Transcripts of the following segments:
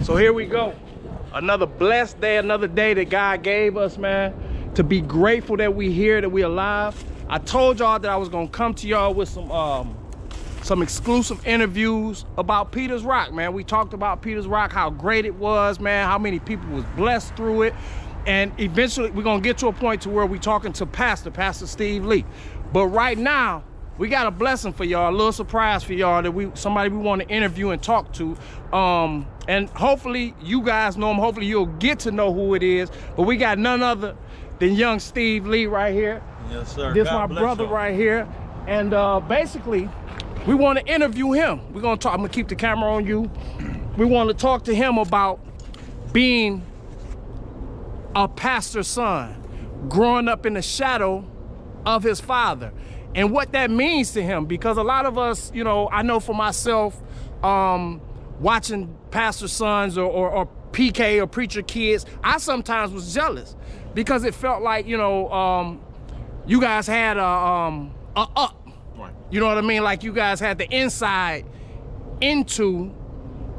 So here we go. Another blessed day, another day that God gave us, man, to be grateful that we here, that we alive. I told y'all that I was gonna come to y'all with some exclusive interviews about Peters Rock, man. We talked about Peters Rock, how great it was, man, how many people was blessed through it. And eventually we're gonna get to a point to where we talking to Pastor Steve Lee. But right now, we got a blessing for y'all, a little surprise for y'all that somebody we want to interview and talk to. And hopefully you guys know him. Hopefully you'll get to know who it is. But we got none other than young Steve Lee right here. Yes, sir. This my brother right here. And basically, we want to interview him. We're gonna talk. I'm gonna keep the camera on you. We want to talk to him about being a pastor's son, growing up in the shadow of his father, and what that means to him. Because a lot of us, you know, I know for myself, watching pastor sons or PK or preacher kids, I sometimes was jealous because it felt like, you know, you guys had a up. Right. You know what I mean? Like you guys had the inside into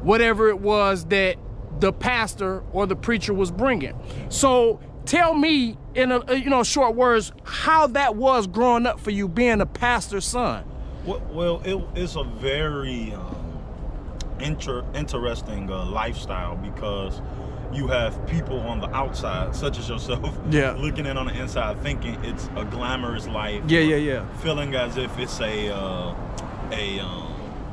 whatever it was that the pastor or the preacher was bringing. So tell me in short words how that was growing up for you, being a pastor's son. Well, it's a very interesting lifestyle, because you have people on the outside, such as yourself, looking in on the inside, thinking it's a glamorous life. Yeah. Feeling as if it's a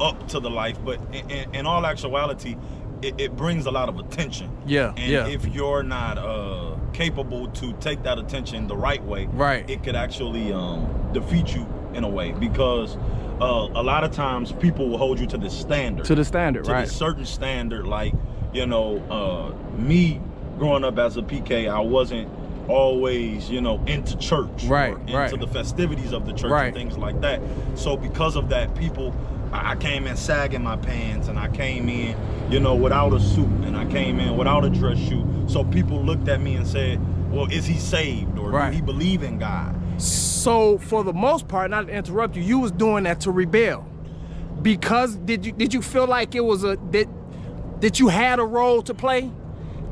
up to the life, but in all actuality, it brings a lot of attention. And if you're not capable to take that attention the right way, it could actually defeat you in a way, because a lot of times people will hold you to this standard. To this certain standard. Like, you know, me growing up as a PK, I wasn't always, you know, into church, into the festivities of the church and things like that. So because of that, I came in sagging my pants, and I came in, you know, without a suit, and I came in without a dress shoe. So people looked at me and said, well, is he saved, or do he believe in God? So for the most part, not to interrupt you, you was doing that to rebel. Because did you feel like it was that you had a role to play?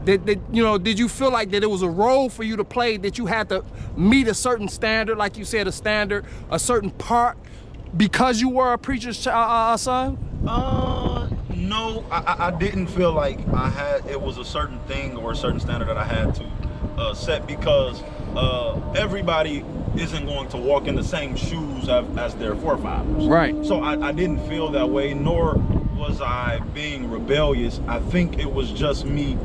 That you know, did you feel like that it was a role for you to play, that you had to meet a certain standard, like you said, a certain part, because you were a preacher's son? No, I didn't feel like it was a certain thing or a certain standard that I had to set, because everybody isn't going to walk in the same shoes as their forefathers. So I didn't feel that way, nor was I being rebellious. I think it was just me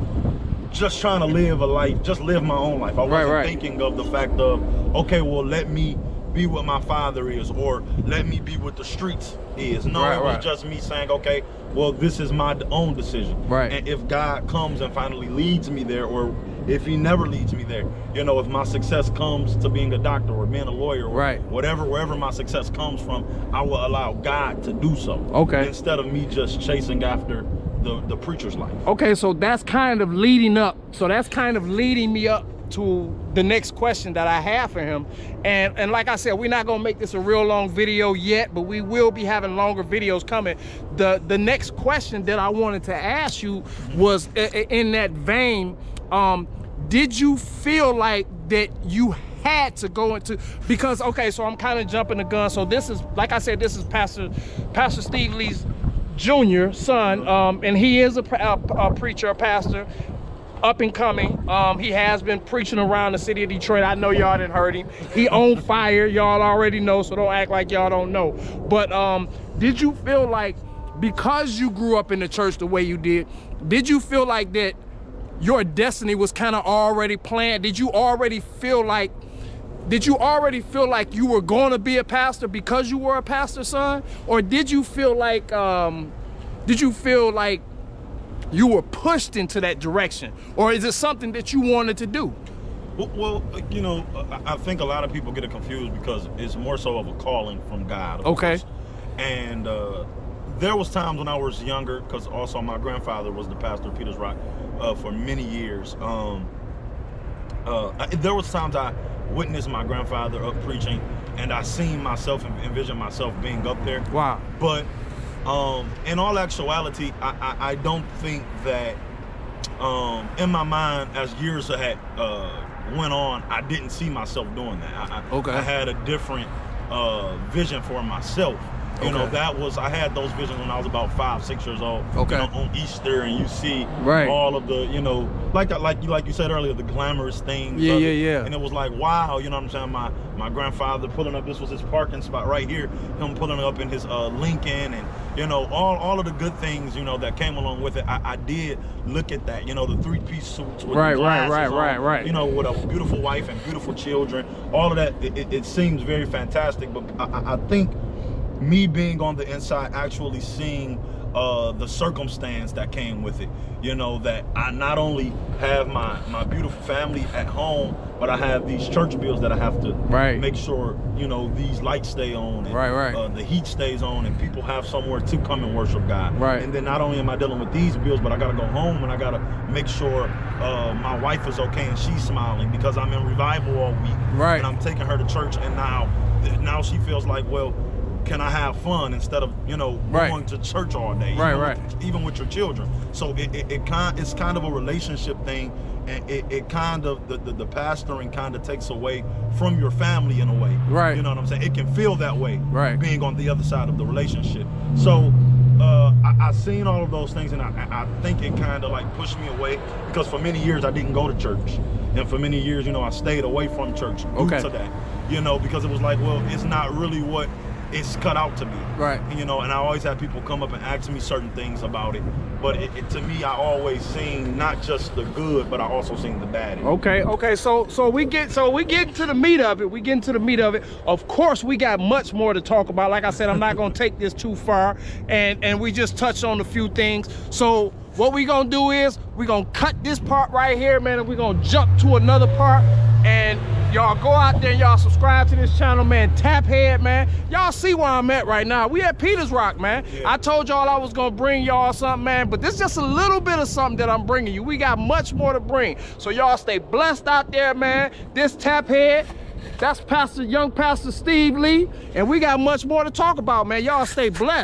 just trying to live a life, just live my own life. I wasn't thinking of the fact of, okay, well, let me be what my father is, or let me be what the streets is. No, it was just me saying, okay, well, this is my own decision. And if God comes and finally leads me there, or if he never leads me there, you know, if my success comes to being a doctor or being a lawyer, or wherever my success comes from, I will allow God to do so. Instead of me just chasing after the preacher's life. Okay, so that's kind of leading me up to the next question that I have for him. And like I said, we're not gonna make this a real long video yet, but we will be having longer videos coming. The next question that I wanted to ask you was in that vein, did you feel like that you had to go into, because, okay, so I'm kind of jumping the gun. So this is, like I said, this is Pastor Steve Lee's Jr. son, and he is a preacher, a pastor, up and coming. He has been preaching around the city of Detroit. I know y'all didn't heard him. He on fire, y'all already know, so don't act like y'all don't know. But did you feel like, because you grew up in the church the way you did you feel like that your destiny was kind of already planned? Did you already feel like you were going to be a pastor because you were a pastor's son? Or did you feel like you were pushed into that direction? Or is it something that you wanted to do? Well, you know, I think a lot of people get it confused, because it's more so of a calling from God. Course. And there was times when I was younger, because also my grandfather was the pastor of Peters Rock for many years. There was times I witnessed my grandfather up preaching, and I seen myself and envisioned myself being up there. Wow. But in all actuality, I don't think that in my mind, as years had went on, I didn't see myself doing that. I had a different vision for myself. You know, I had those visions when I was about 5, 6 years old. You know, on Easter, and you see all of the, you know, like you said earlier, the glamorous things. Yeah. And it was like, wow, you know what I'm saying? My grandfather pulling up, this was his parking spot right here. Him pulling up in his Lincoln, and you know, all of the good things, you know, that came along with it. I did look at that, you know, the 3-piece suits with the glasses on, you know, with a beautiful wife and beautiful children. All of that, it seems very fantastic. But I think me being on the inside, actually seeing the circumstance that came with it, you know, that I not only have my beautiful family at home, but I have these church bills that I have to make sure, you know, these lights stay on, and the heat stays on, and people have somewhere to come and worship God. And then not only am I dealing with these bills, but I gotta go home and I gotta make sure my wife is okay and she's smiling, because I'm in revival all week, and I'm taking her to church, and now she feels like, well, can I have fun instead of, you know, going to church all day, even with your children. So it's kind of a relationship thing, and it kind of, the pastoring kind of takes away from your family in a way. You know what I'm saying? It can feel that way, being on the other side of the relationship. So I seen all of those things, and I think it kind of like pushed me away, because for many years I didn't go to church, and for many years, you know, I stayed away from church due to that, you know, because it was like, well, it's not really what it's cut out to be, you know. And I always have people come up and ask me certain things about it, but to me, I always seen not just the good, but I also seen the bad in it. So we get into the meat of it. Of course, we got much more to talk about. Like I said, I'm not gonna take this too far, and we just touched on a few things. So what we gonna do is we gonna cut this part right here, man, and we gonna jump to another part. And y'all go out there and y'all subscribe to this channel, man. Taphead, man. Y'all see where I'm at right now. We at Peters Rock, man. I told y'all I was gonna bring y'all something, man, but this is just a little bit of something that I'm bringing you. We got much more to bring. So y'all stay blessed out there, man. This Taphead, that's young Pastor Steve Lee, and we got much more to talk about, man. Y'all stay blessed.